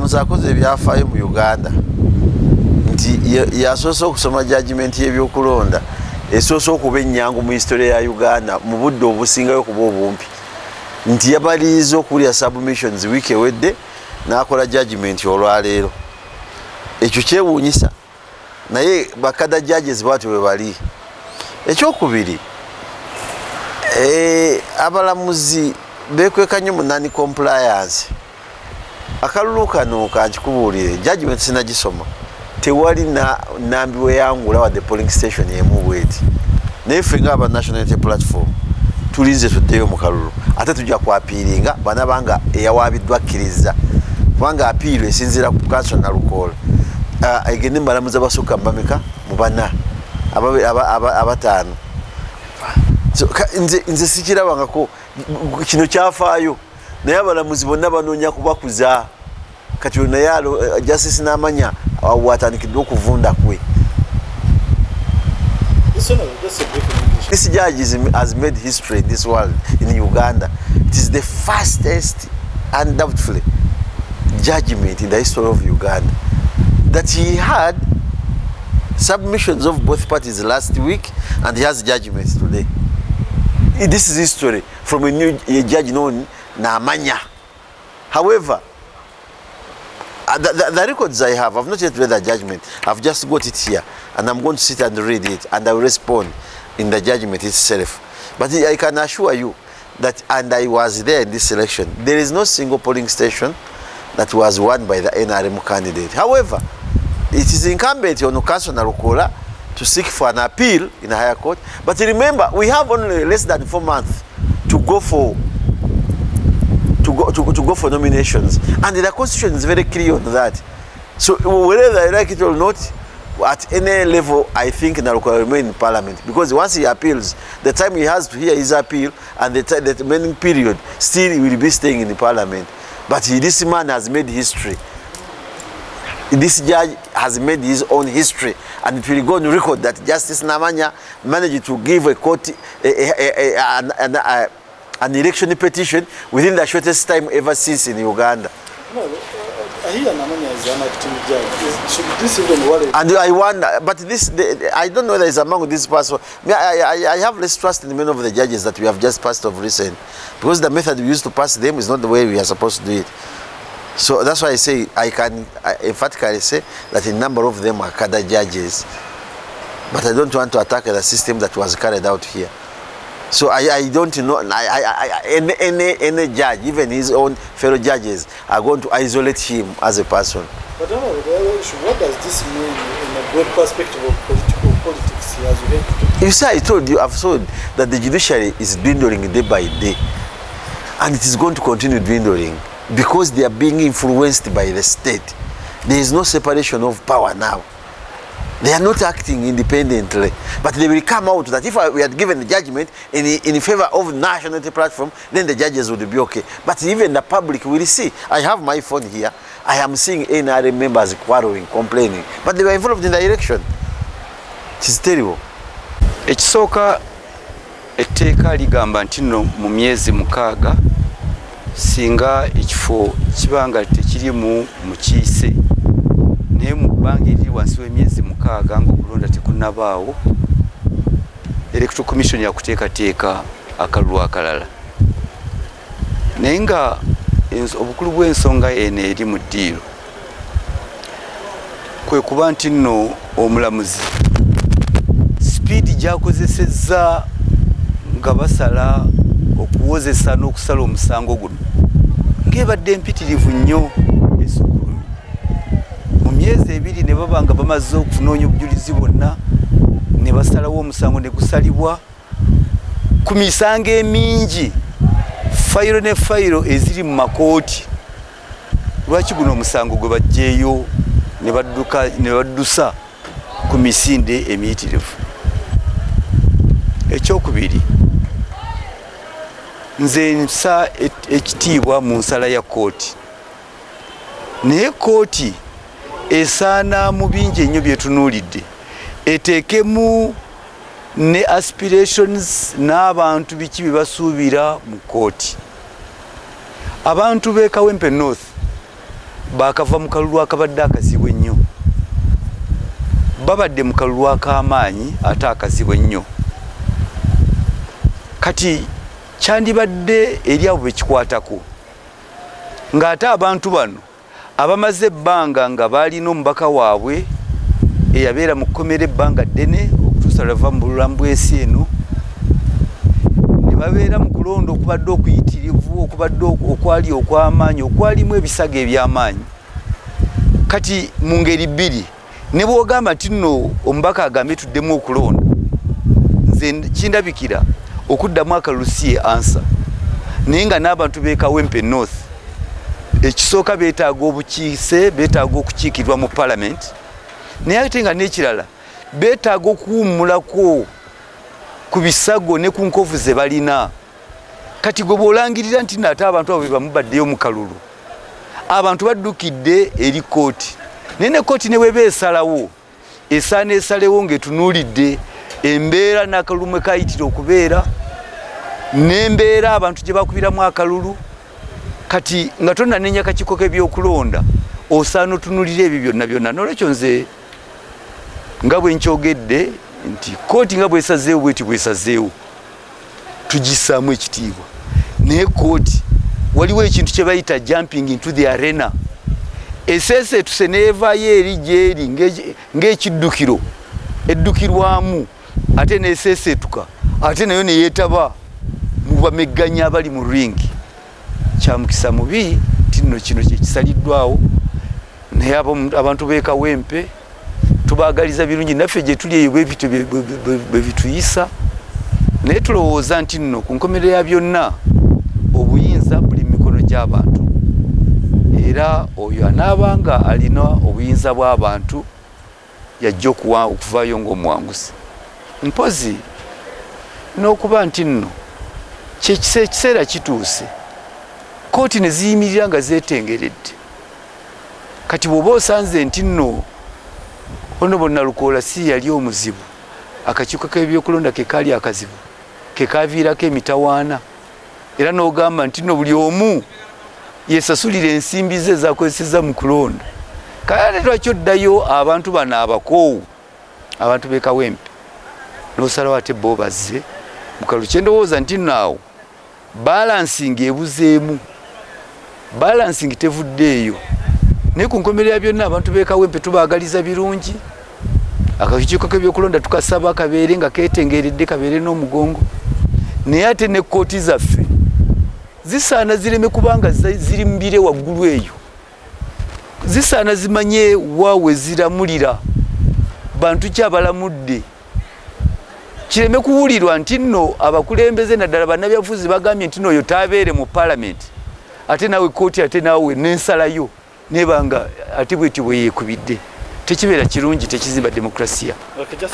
omulamuzi akoze ebyafaayo mu Uganda nti yasoose okusoma judgment y'ebyokulonda esoose okuba ennyangu mu history ya Uganda mu budde obusingayo kuba obumpi nti yabaliiza okuwulira submissions wiiki ewedde n'akola judgment olwaleero. Ekyo kyewuunyisa naye bakada judges bwatyo bwe bali. Ekyokubiri abalamuzi bekweka nnyo mu non-compliance. Akalulu kano kankikubuulire judgment sinagisoma tewali nambi weyangula wadde polling station yemu bweti naye ffe ng'aba National Unity Platform tulinze tuddeyo mu kalulu ate tujja kwapiiringa bana banga eyawaabiddwa akkiriza kubanga apiiro esinziira ku kanso na lukoola egende mbalamuzi abasukka mbameka mu bana abataano. Nze sikirabangako kino kyafaayo naye abalamuzi bonna banoonya kubakuza kati naye justice n'amanya watanikiddwa okuvunda kwe. This judge has made history in this world, in Uganda. It is the fastest, undoubtedly, judgment in the history of Uganda. That he had submissions of both parties last week and he has judgments today. This is history from a new judge known Namanya. However, the records I have, I've not yet read the judgment. I've just got it here, and I'm going to sit and read it, and I will respond in the judgment itself. But I can assure you that, and I was there in this election, there is no single polling station that was won by the NRM candidate. However, it is incumbent on Council Narukola to seek for an appeal in the higher court. But remember, we have only less than 4 months to go for nominations, and the Constitution is very clear on that. So whether I like it or not, at any level, I think Narukola will remain in Parliament, because once he appeals, the time he has to hear his appeal and the remaining period, still he will be staying in the Parliament. But this man has made history. This judge has made his own history, and it will go on record that Justice Namanya managed to give a court an election petition within the shortest time ever since in Uganda. No, I hear Namanya is an acting judge. Should this even worry? And I wonder, but this, I don't know whether it's among these persons. I have less trust in many of the judges that we have just passed of recent, because the method we used to pass them is not the way we are supposed to do it. So that's why I say I can emphatically say that a number of them are cadre judges, but I don't want to attack the system that was carried out here. So I don't know, any judge, even his own fellow judges, are going to isolate him as a person. But what does this mean in a broad perspective of politics? You see, I told you, I've told that the judiciary is dwindling day by day, and it is going to continue dwindling because they are being influenced by the state. There is no separation of power now. They are not acting independently, but they will come out that if we had given the judgment in favor of National Unity Platform, then the judges would be okay. But even the public will see. I have my phone here. I am seeing NRM members quarreling, complaining, but they were involved in the election. It is terrible. Ekisooka etteeka ligamba nti nno mu myezi 6 singa ekifo kibanga tekirimu mukiise naye mu bbanga eriri wansi w'emyezi 6 ng'okulonda tekunnabaawo, Electoral Commission yakuteekateeka akalulu akalala. Naye nga obukulu bw'ensonga eno eri mu ddiiro kwe kuba nti nno omulamuzi sipiidi gy'akozesezza nga basala okuwozesa n'okusala omusango guno ng'ebadde empitirivu nnyo esukkulumi. Mu myezi 2 ne baba nga bamaze okufunoonya obujulizi bwonna ne basalawo omusango ne gusalibwa ku misango emingi, fayiro ne fayiro eziri mu makooti. Lwaki guno omusango gwe bajjeeyo ne baddusa ku misinde emiyitirivu? Ekyokubiri, nze nsa ekitiibwa mu nsala ya kooti, naye kooti esaana mu bingi ennyo byetunuulidde eteekemu ne aspirations n'abantu biki bye basuubira mu kooti. Abantu b'e Kawempe North bakava mu kalulu akabadde akazibu ennyo babadde mu kalulu ak'amaanyi ate akazibu ennyo kati kyandibadde eri abo bekikwatako ng'ate abantu bano abamaze ebbanga nga baalina omubaka waabwe eyabeera mu kkomera ebbanga ddene okutuusa lwava mu bulamu bw'ensi eno ne babeera mu kulonda okubadde okuyitirivu okubadde okwali okw'amaanyi okwalimu ebisago eby'amaanyi kati mu ngeri bbiri ne bw'ogamba nti nno omubaka agambe tuddemu okulonda nze kindabikira okuddamu akalulu si ye ansa naye nga n'abantu b'e Kawempe North ekisooka beetaaga obukiise beetaaga okukiikirwa mu palamenti naye ate nga n'ekirala beetaaga okuwummulako ku bisago ne ku nkovu ze balina kati gwe bw'olangirira nti naate abantu abo be bamu baddeyo mu kalulu abantu baddukidde eri kooti naye ne kooti ne bweba esalawo esaana esalewo ng'etunuulidde embeera n'akalulu mwe kayitira okubeera n'embeera abantu gye bakubiramu akalulu kati nga tonnanenya kakiiko k'ebyokulonda osaana otunulira ebyo byonna byonna n'olwekyo nze nga bwe nkyogedde nti kooti nga bwesazeewo bweti bwesazeewo tugisaamu ekitiibwa naye kooti waliwo ekintu kye bayita jumping into the arena eseeseetuse neevaayo eri gyeri ng'ekiddukiro eddukirwamu ate neeseeseetuka ate nayo neyeetaba mu bamegganya abali mu ringi kyamukisa mubi nti nno kino kyekisaliddwawo naye abantu b'e Kawempe tubaagaliza birungi naffe gye tuli eyo bwebityo bwe bituyisa naye tulowooza nti nno ku nkomerero ya byonna obuyinza buli mu mikono gy'abantu era oyo anaabanga alina obuyinza bw'abantu yajja okuvaayo ng'omuwanguzi mpozi n'okuba nti nno ekiseera kituuse kooti ne ziyimirira nga zeetengeredde kati bw'oba osanze nti nno ono Nalukoola si yali omuzibu akakiiko k'ebyokulonda ke kaali akazibu ke kaaviirako emitawaana era n'ogamba nti nno buli omu yeesasulira ensimbi ze ezakozeseza mu kulonda kale lwaki oddayo abantu bano abakoowu abantu b'e Kawempe n'osalawo ate bo bazze mu kalulu kye ndowooza nti nno awo balansingi ebuzeemu balansingi tevuddeeyo naye ku nkomerero ya byonna abantu b'e Kawempe tubaagaliza birungi akakiiko k'ebyokulonda tukasaba kabeere nga keetengeredde kabeere n'omugongo naye ate ne kooti zaffe zisaana zireme kubanga ziri mbire waggulu eyo zisaana zimanye waawe ziramulira bantu ki abalamudde kireme kuwulirwa nti nno abakulembeze naddala bannabyabufuzi bagambye nti nno oyo taabeere mu palamenti ate naawe kooti ate naawe n'ensalayo nebanga ate bwetyo bwe yeekubidde tekibeera kirungi tekizimba demokrasiya.